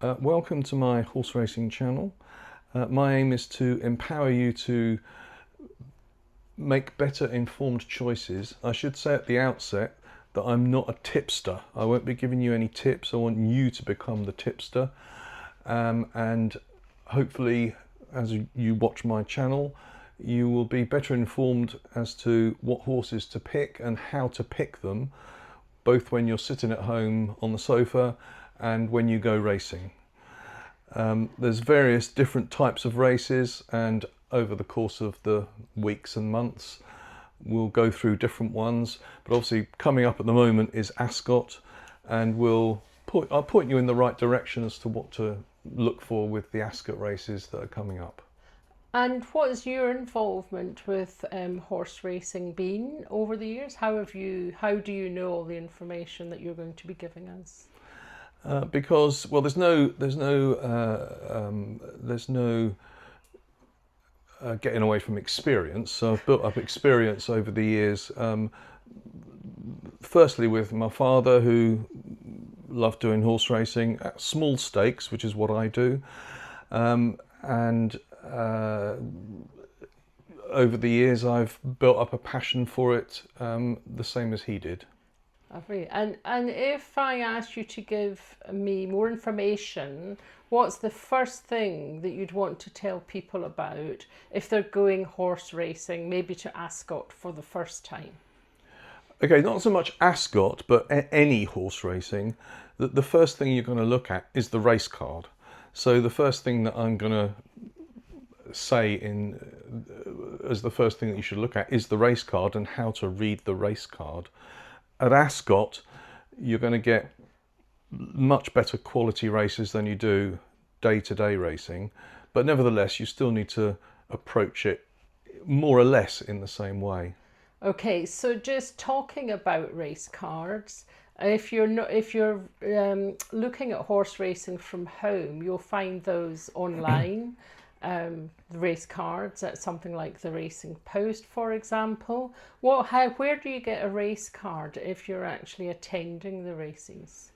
Welcome to my horse racing channel. My aim is to empower you to make better informed choices. I should say at the outset that I'm not a tipster. I won't be giving you any tips. I want you to become the tipster. And hopefully as you watch my channel, you will be better informed as to what horses to pick and how to pick them, both when you're sitting at home on the sofa and when you go racing. There's various different types of races, and over the course of the weeks and months we'll go through different ones, but obviously coming up at the moment is Ascot, and I'll point you in the right direction as to what to look for with the Ascot races that are coming up. And what has your involvement with horse racing been over the years? How do you know all the information that you're going to be giving us? Because there's no getting away from experience. So I've built up experience over the years. Firstly, with my father, who loved doing horse racing at small stakes, which is what I do, and over the years I've built up a passion for it, the same as he did. Lovely. And if I asked you to give me more information, what's the first thing that you'd want to tell people about if they're going horse racing, maybe to Ascot for the first time? Okay, not so much Ascot, but any horse racing. The first thing you're going to look at is the race card. So the first thing that I'm going to say as the first thing that you should look at is the race card and how to read the race card. At Ascot, you're going to get much better quality races than you do day-to-day racing, but nevertheless you still need to approach it more or less in the same way. Okay, so just talking about race cards, if you're looking at horse racing from home, you'll find those online. The race cards at something like the Racing Post, for example. Where do you get a race card if you're actually attending the races?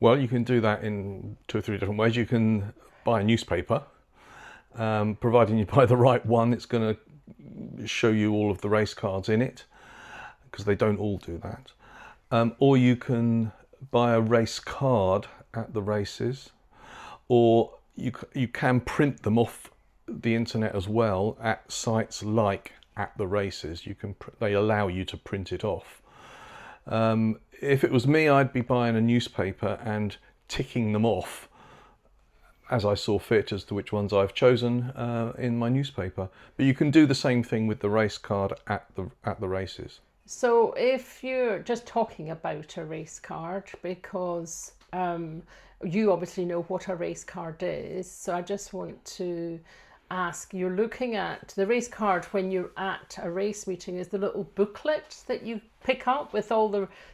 Well, you can do that in 2 or 3 different ways. You can buy a newspaper, providing you buy the right one. It's going to show you all of the race cards in it, because they don't all do that. Or you can buy a race card at the races, or you can print them off the internet as well at sites like At the Races. They allow you to print it off. If it was me, I'd be buying a newspaper and ticking them off as I saw fit as to which ones I've chosen in my newspaper. But you can do the same thing with the race card at the races. So if you're just talking about a race card, because you obviously know what a race card is, so I just want to ask, you're looking at the race card when you're at a race meeting is the little booklet that you pick up with all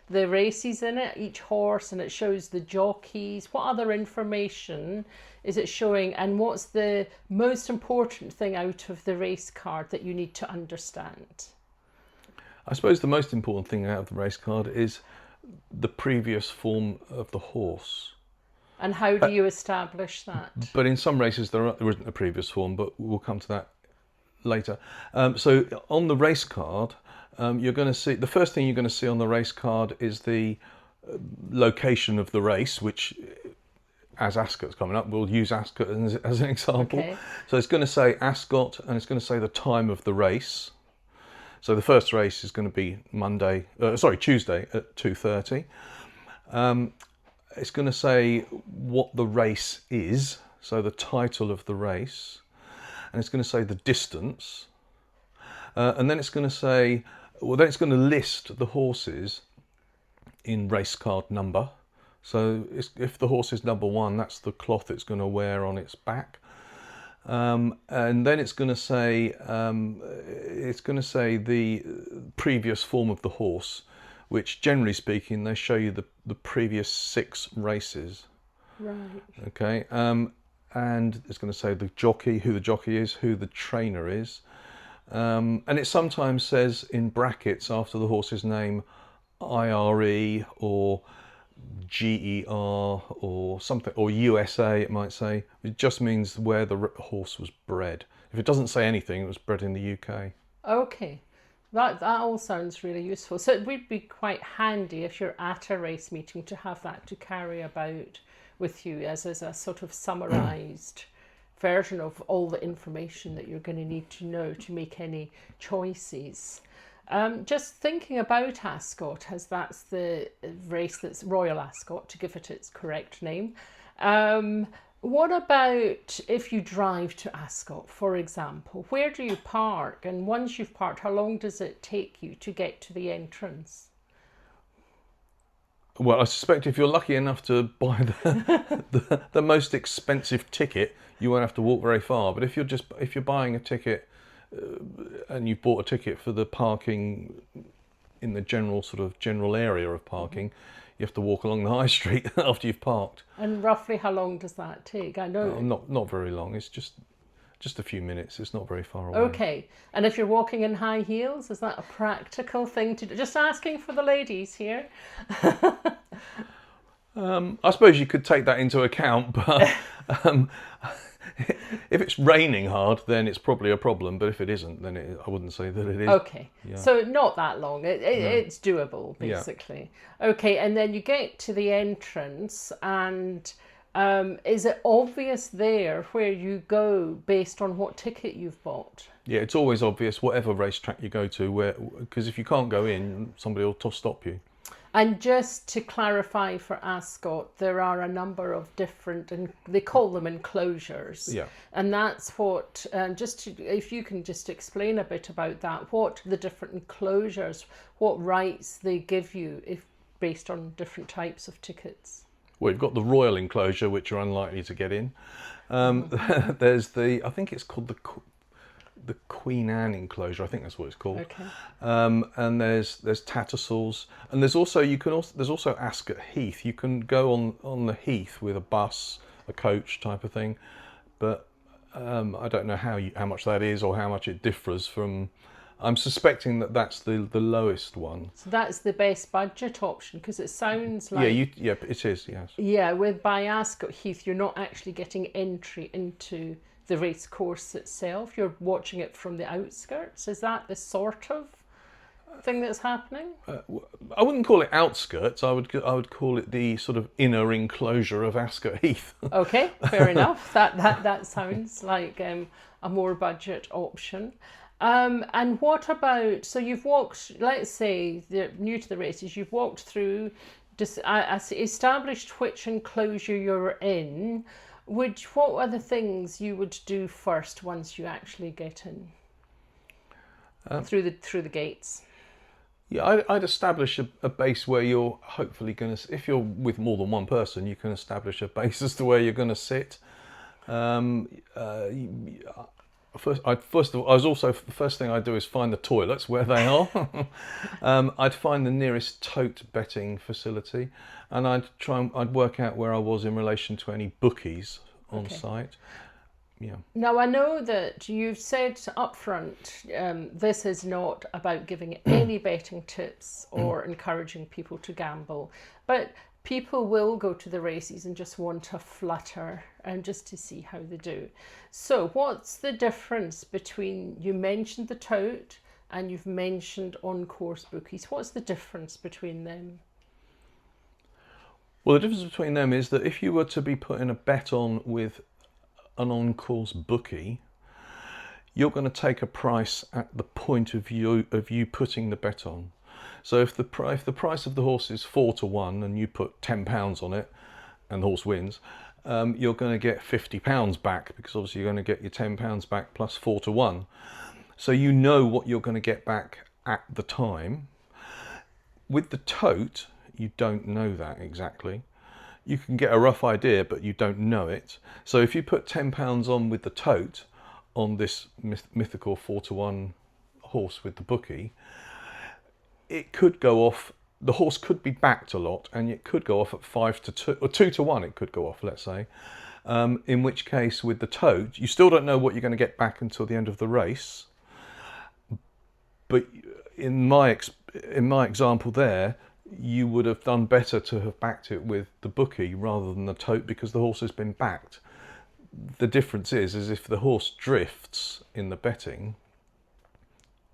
the races in it, each horse, and it shows the jockeys. What other information is it showing, and what's the most important thing out of the race card that you need to understand? I suppose the most important thing out of the race card is the previous form of the horse. And how do you establish that? But in some races there isn't a previous form, but we'll come to that later. So on the race card, you're going to see, the first thing you're going to see on the race card is the location of the race, which, as Ascot's coming up, we'll use Ascot as an example. Okay. So it's going to say Ascot, and it's going to say the time of the race. So the first race is going to be Tuesday at 2:30. It's going to say what the race is, so the title of the race, and it's going to say the distance, and then it's going to say, then it's going to list the horses in race card number. So if the horse is number 1, that's the cloth it's going to wear on its back. And then it's going to say the previous form of the horse, which generally speaking they show you the previous 6 races. Right. Okay. And it's going to say the jockey, who the jockey is, who the trainer is, and it sometimes says in brackets after the horse's name IRE or GER or something, or USA it might say. It just means where the horse was bred. If it doesn't say anything, it was bred in the UK. Okay, that all sounds really useful. So it would be quite handy if you're at a race meeting to have that to carry about with you as a sort of summarised version of all the information that you're going to need to know to make any choices. Just thinking about Ascot, as that's the race that's Royal Ascot, to give it its correct name. What about if you drive to Ascot, for example? Where do you park? And once you've parked, how long does it take you to get to the entrance? Well, I suspect if you're lucky enough to buy the most expensive ticket, you won't have to walk very far. But if you're buying a ticket and you've bought a ticket for the parking in the general area of parking, you have to walk along the high street after you've parked. And roughly how long does that take? I know. Not very long. It's just a few minutes. It's not very far away. Okay. And if you're walking in high heels, is that a practical thing to do? Just asking for the ladies here. I suppose you could take that into account, but if it's raining hard, then it's probably a problem. But if it isn't, then I wouldn't say that it is. Okay, Yeah. so not that long. It's doable, basically. Yeah. Okay, and then you get to the entrance, and is it obvious there where you go based on what ticket you've bought? Yeah, it's always obvious whatever racetrack you go to, because if you can't go in, somebody will stop you. And just to clarify for Ascot, there are a number of different, and they call them enclosures. Yeah. And that's what, if you can just explain a bit about that, what the different enclosures, what rights they give you if based on different types of tickets. Well, you've got the Royal enclosure, which are unlikely to get in. There's I think it's called the Queen Anne enclosure. I think that's what it's called. Okay. And there's Tattersalls, and there's also Ascot Heath. You can go on the Heath with a bus, a coach type of thing, but I don't know how much that is or how much it differs from. I'm suspecting that's the lowest one. So that's the best budget option, because it sounds like yeah, it is, yes. Yeah, by Ascot Heath, you're not actually getting entry into the race course itself. You're watching it from the outskirts. Is that the sort of thing that's happening? I wouldn't call it outskirts. I would call it the sort of inner enclosure of Ascot Heath. Okay, fair enough. That sounds like a more budget option. And what about, so you've walked, let's say they're new to the races, you've walked through, established which enclosure you're in. What are the things you would do first once you actually get in through the gates? Yeah, I'd establish a base where you're hopefully going to. If you're with more than one person, you can establish a base as to where you're going to sit. First of all, the first thing I'd do is find the toilets where they are. I'd find the nearest tote betting facility, and I'd work out where I was in relation to any bookies on site. Yeah. Now, I know that you've said up front, this is not about giving any betting tips or encouraging people to gamble, but people will go to the races and just want to flutter and just to see how they do. So what's the difference between, you mentioned the tote and you've mentioned on-course bookies. What's the difference between them? Well, the difference between them is that if you were to be putting a bet on with an on-course bookie, you're going to take a price at the point of view of you putting the bet on. So if the price of the horse is 4-1 and you put £10 on it and the horse wins, you're going to get £50 back, because obviously you're going to get your £10 back plus 4-1. So you know what you're going to get back at the time. With the tote, you don't know that exactly. You can get a rough idea, but you don't know it. So if you put £10 on with the tote on this mythical 4-1 horse with the bookie, it could go off. The horse could be backed a lot, and it could go off at 5-2 or 2-1. It could go off, let's say. In which case, with the tote, you still don't know what you're going to get back until the end of the race. But in my example there, you would have done better to have backed it with the bookie rather than the tote, because the horse has been backed. The difference is if the horse drifts in the betting,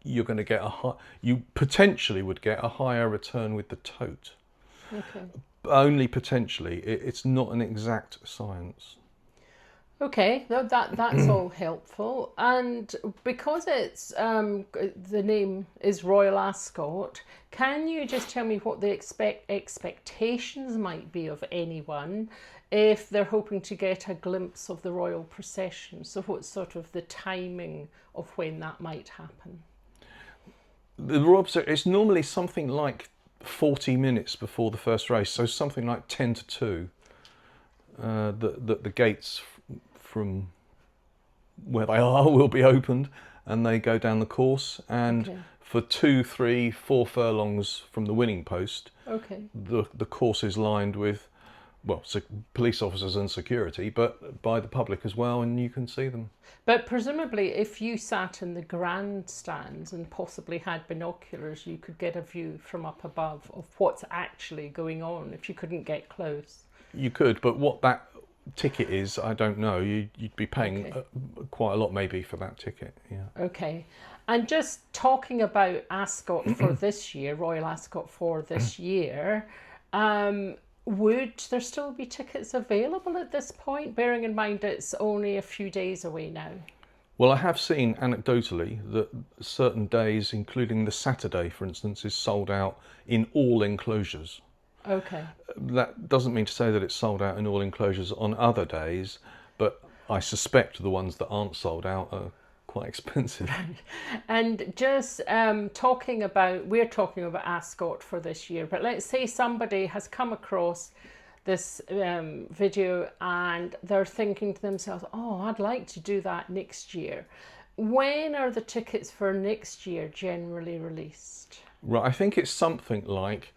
you're going to get you potentially would get a higher return with the tote. Okay. Only potentially. It's not an exact science. Okay, that's all helpful. And because it's the name is Royal Ascot, can you just tell me what the expectations might be of anyone if they're hoping to get a glimpse of the royal procession? So what's sort of the timing of when that might happen? The Royal Procession, it's normally something like 40 minutes before the first race, so something like 10 to 2. The gates from where they are will be opened, and they go down the course, and Okay. for 2, 3, 4 furlongs from the winning post, Okay. the course is lined with, well, police officers and security, but by the public as well, and you can see them. But presumably, if you sat in the grandstands and possibly had binoculars, you could get a view from up above of what's actually going on if you couldn't get close. You could, but what that ticket is, I don't know. You'd be paying Okay. quite a lot maybe for that ticket. Yeah. Okay. And just talking about Ascot for this year, Royal Ascot for this year, would there still be tickets available at this point, bearing in mind it's only a few days away now? Well, I have seen anecdotally that certain days, including the Saturday, for instance, is sold out in all enclosures. Okay. That doesn't mean to say that it's sold out in all enclosures on other days, but I suspect the ones that aren't sold out are quite expensive. And just we're talking about Ascot for this year, but let's say somebody has come across this video and they're thinking to themselves, oh, I'd like to do that next year. When are the tickets for next year generally released? Right, I think it's something like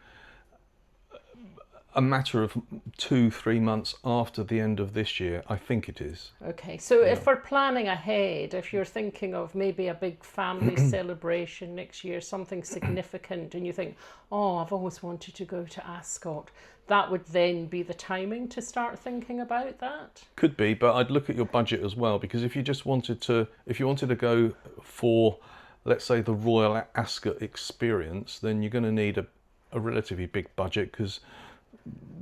a matter of 2, 3 months after the end of this year. I think it is. Okay, so if we're planning ahead, if you're thinking of maybe a big family celebration next year, something significant, and you think, oh, I've always wanted to go to Ascot, that would then be the timing to start thinking about that? Could be, but I'd look at your budget as well, because if you wanted to go for, let's say, the Royal Ascot experience, then you're going to need a relatively big budget, because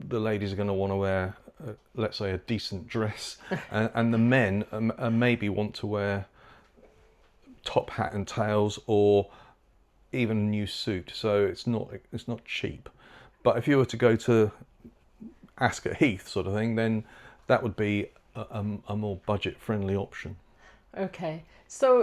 the ladies are going to want to wear, let's say, a decent dress, and the men maybe want to wear top hat and tails, or even a new suit. So it's not cheap. But if you were to go to Ascot Heath sort of thing, then that would be a more budget friendly option. Okay, so